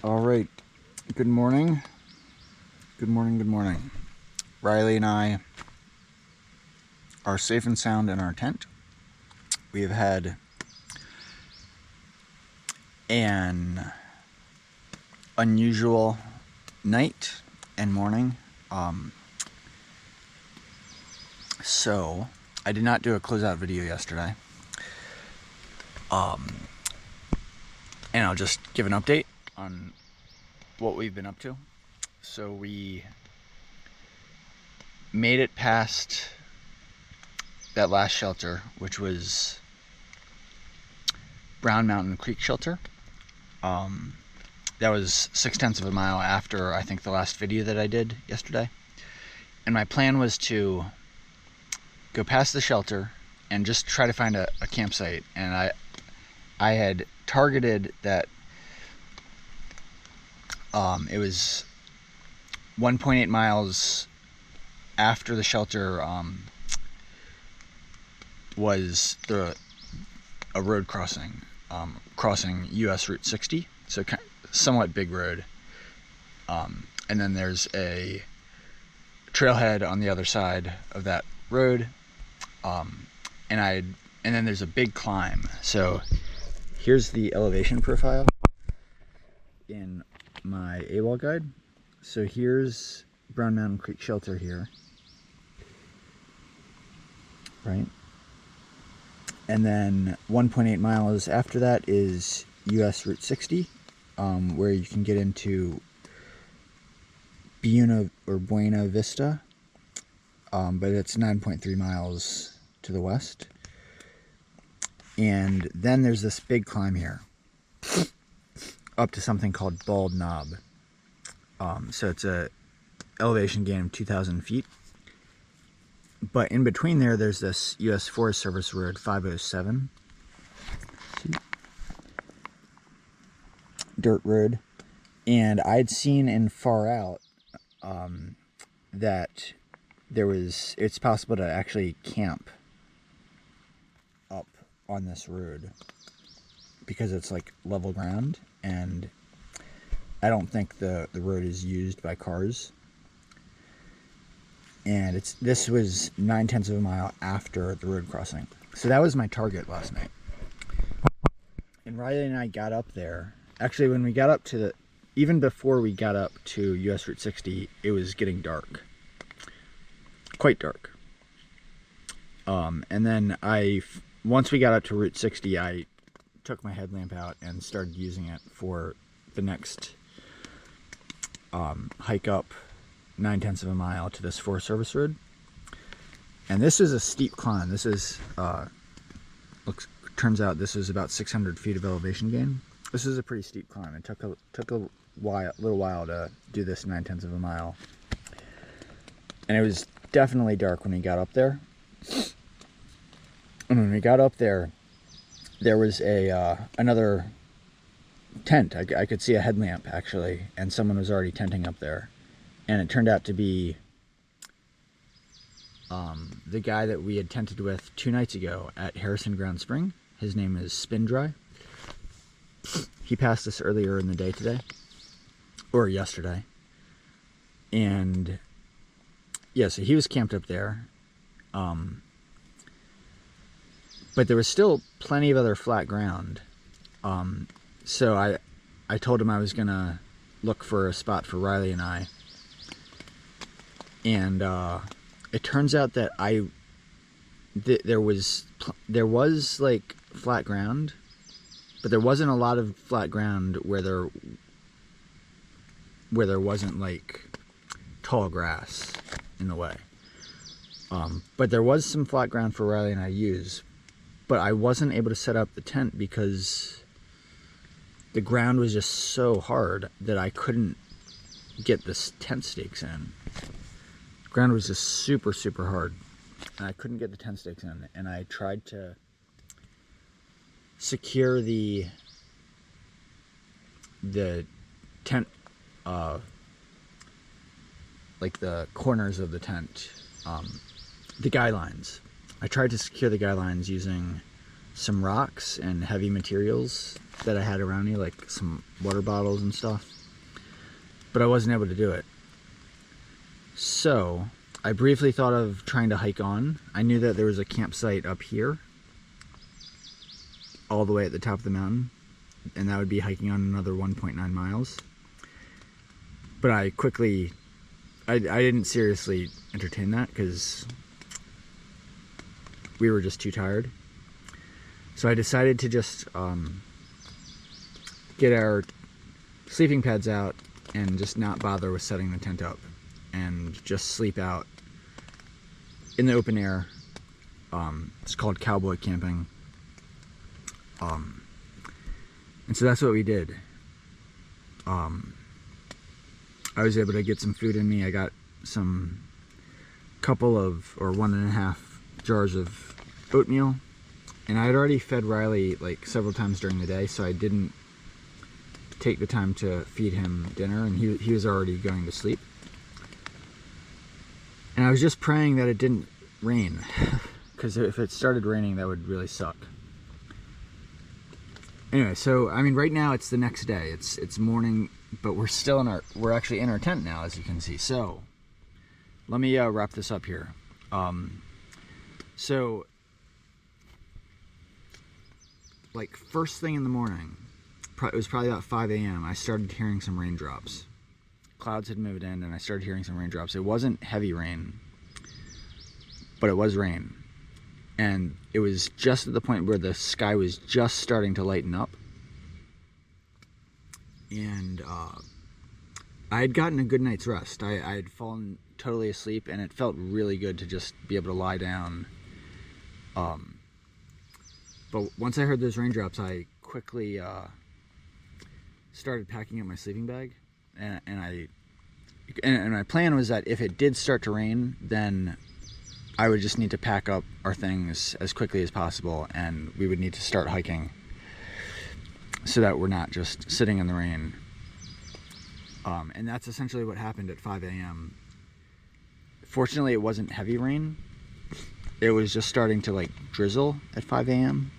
All right. Good morning. Good morning. Good morning. Riley and I are safe and sound in our tent. We have had an unusual night and morning. So I did not do a closeout video yesterday. And I'll just give an update on what we've been up to. So we made it past that last shelter, which was Brown Mountain Creek Shelter. That was 0.6 of a mile after, I think, the last video that I did yesterday. And my plan was to go past the shelter and just try to find a campsite. And I had targeted that it was 1.8 miles after the shelter was a road crossing, crossing US Route 60, so somewhat big road. And then there's a trailhead on the other side of that road, and then there's a big climb. So here's the elevation profile in my AWOL guide. So here's Brown Mountain Creek Shelter here, right? And then 1.8 miles after that is US Route 60, where you can get into Buena Vista, but it's 9.3 miles to the west. And then there's this big climb here up to something called Bald Knob. So it's a elevation gain of 2,000 feet. But in between there's this U.S. Forest Service Road 507. Dirt road. And I'd seen in Far Out that it's possible to actually camp up on this road because it's like level ground, and I don't think the road is used by cars. And this was 0.9 of a mile after the road crossing. So that was my target last night. And Riley and I got up there. Actually, when we got up to even before we got up to US Route 60, it was getting dark. Quite dark. And then once we got up to Route 60, I took my headlamp out and started using it for the next hike up 0.9 of a mile to this Forest Service road. And this is a steep climb. This is turns out this is about 600 feet of elevation gain. This is a pretty steep climb. It took a little while to do this 0.9 of a mile, and it was definitely dark when we got up there. And when we got up there, there was another tent. I could see a headlamp actually, and someone was already tenting up there. And it turned out to be the guy that we had tented with 2 nights ago at Harrison Ground Spring. His name is Spin Dry. He passed us earlier in the day today, or yesterday. And yeah, so he was camped up there. But there was still plenty of other flat ground. So I told him I was gonna look for a spot for Riley and I. And it turns out that there was like flat ground, but there wasn't a lot of flat ground where there wasn't like tall grass in the way. But there was some flat ground for Riley and I to use, but I wasn't able to set up the tent because the ground was just so hard that I couldn't get the tent stakes in. The ground was just super, super hard, and I couldn't get the tent stakes in. And I tried to secure the tent, like the corners of the tent, the guy lines. I tried to secure the guy lines using some rocks and heavy materials that I had around me, like some water bottles and stuff. But I wasn't able to do it. So I briefly thought of trying to hike on. I knew that there was a campsite up here, all the way at the top of the mountain, and that would be hiking on another 1.9 miles. But I didn't seriously entertain that because we were just too tired. So I decided to just get our sleeping pads out and just not bother with setting the tent up and just sleep out in the open air. It's called Cowboy camping. And so that's what we did. I was able to get some food in me. I got some couple of, or 1.5 jars of oatmeal. And I had already fed Riley like several times during the day, so I didn't take the time to feed him dinner, and he was already going to sleep. And I was just praying that it didn't rain, because if it started raining, that would really suck. Anyway, so I mean, right now it's the next day. It's morning, but we're actually in our tent now, as you can see. So let me wrap this up here. So like first thing in the morning, it was probably about 5 a.m. I started hearing some raindrops. Clouds had moved in, and I started hearing some raindrops. It wasn't heavy rain, but it was rain. And it was just at the point where the sky was just starting to lighten up. And I had gotten a good night's rest. I had fallen totally asleep, and it felt really good to just be able to lie down. But once I heard those raindrops, I quickly started packing up my sleeping bag. And my plan was that if it did start to rain, then I would just need to pack up our things as quickly as possible, and we would need to start hiking so that we're not just sitting in the rain. And that's essentially what happened at 5 a.m. Fortunately, it wasn't heavy rain. It was just starting to like drizzle at 5 a.m.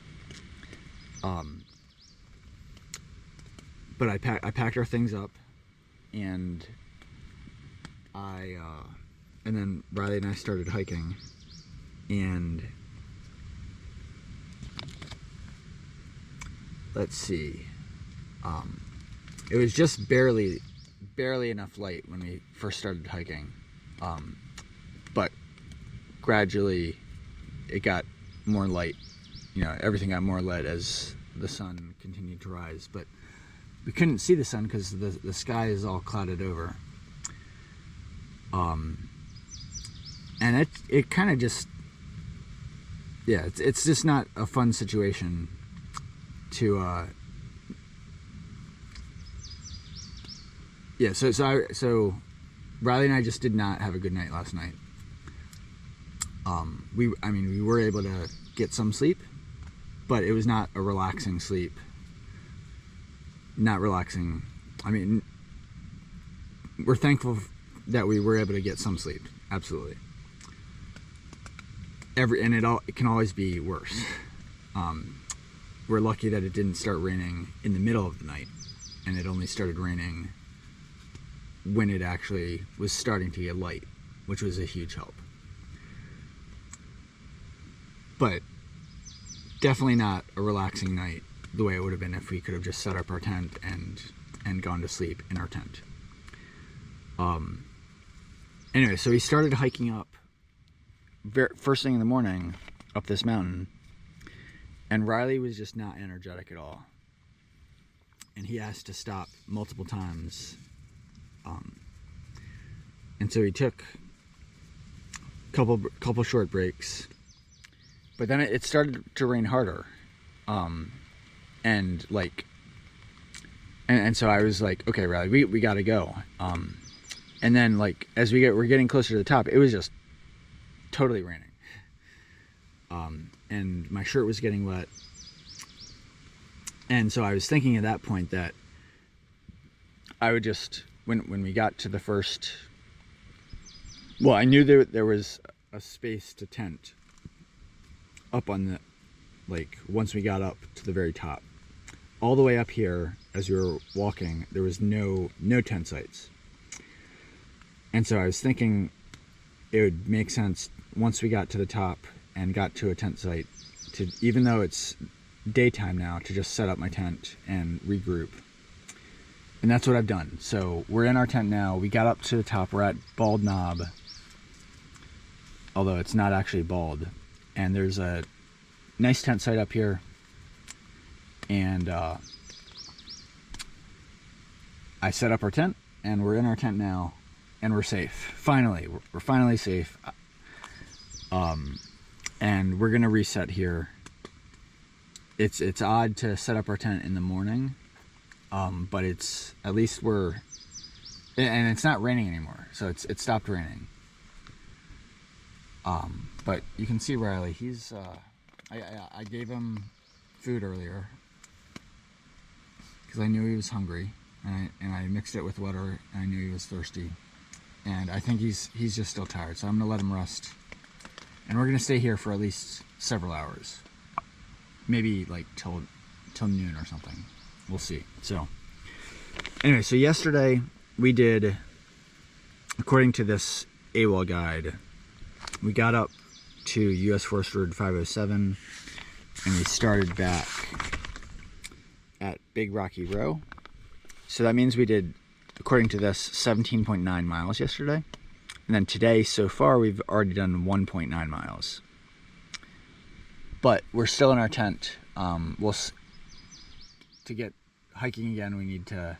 But I packed our things up, and and then Riley and I started hiking, and let's see, it was just barely enough light when we first started hiking, but gradually it got more light. You know, everything got more light as the sun continued to rise, but we couldn't see the sun because the sky is all clouded over. And it kind of just, yeah, it's just not a fun situation to, yeah, so Riley and I just did not have a good night last night. We were able to get some sleep, but it was not a relaxing sleep. Not relaxing. I mean, we're thankful that we were able to get some sleep. Absolutely. It can always be worse. We're lucky that it didn't start raining in the middle of the night, and it only started raining when it actually was starting to get light, which was a huge help. But definitely not a relaxing night the way it would have been if we could have just set up our tent and gone to sleep in our tent. Anyway, so we started hiking up first thing in the morning up this mountain, and Riley was just not energetic at all, and he asked to stop multiple times, and so he took a couple short breaks, but then it started to rain harder, and so I was like, okay, Riley, we gotta go. And then like as we're getting closer to the top, it was just totally raining. And my shirt was getting wet. And so I was thinking at that point that I would just, when we got to the first, well, I knew there was a space to tent up on like once we got up to the very top. All the way up here, as we were walking, there was no tent sites. And so I was thinking it would make sense once we got to the top and got to a tent site to, even though it's daytime now, to just set up my tent and regroup. And that's what I've done. So we're in our tent now. We got up to the top. We're at Bald Knob, although it's not actually bald. And there's a nice tent site up here. And I set up our tent, and we're in our tent now, and we're safe. Finally, we're finally safe. And we're gonna reset here. It's odd to set up our tent in the morning, but it's, at least we're, and it's not raining anymore, so it stopped raining. But you can see Riley. He's I gave him food earlier because I knew he was hungry, and I mixed it with water, and I knew he was thirsty, and I think he's just still tired, so I'm gonna let him rest, and we're gonna stay here for at least several hours, maybe like till noon or something. We'll see. So anyway, so yesterday we did, according to this AWOL guide, we got up to US Forest Road 507, and we started back at Big Rocky Row. So that means we did, according to this, 17.9 miles yesterday. And then today, so far, we've already done 1.9 miles. But we're still in our tent. To get hiking again, we need to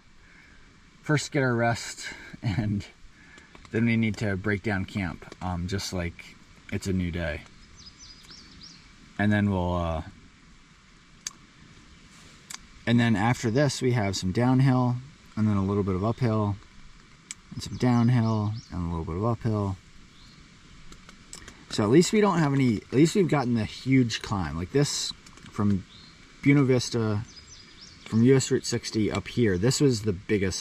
first get our rest, and then we need to break down camp, just like it's a new day. And then we'll, and then after this, we have some downhill, and then a little bit of uphill, and some downhill, and a little bit of uphill. So at least we don't have any, at least we've gotten the huge climb. Like this, from Buena Vista, from US Route 60 up here, this was the biggest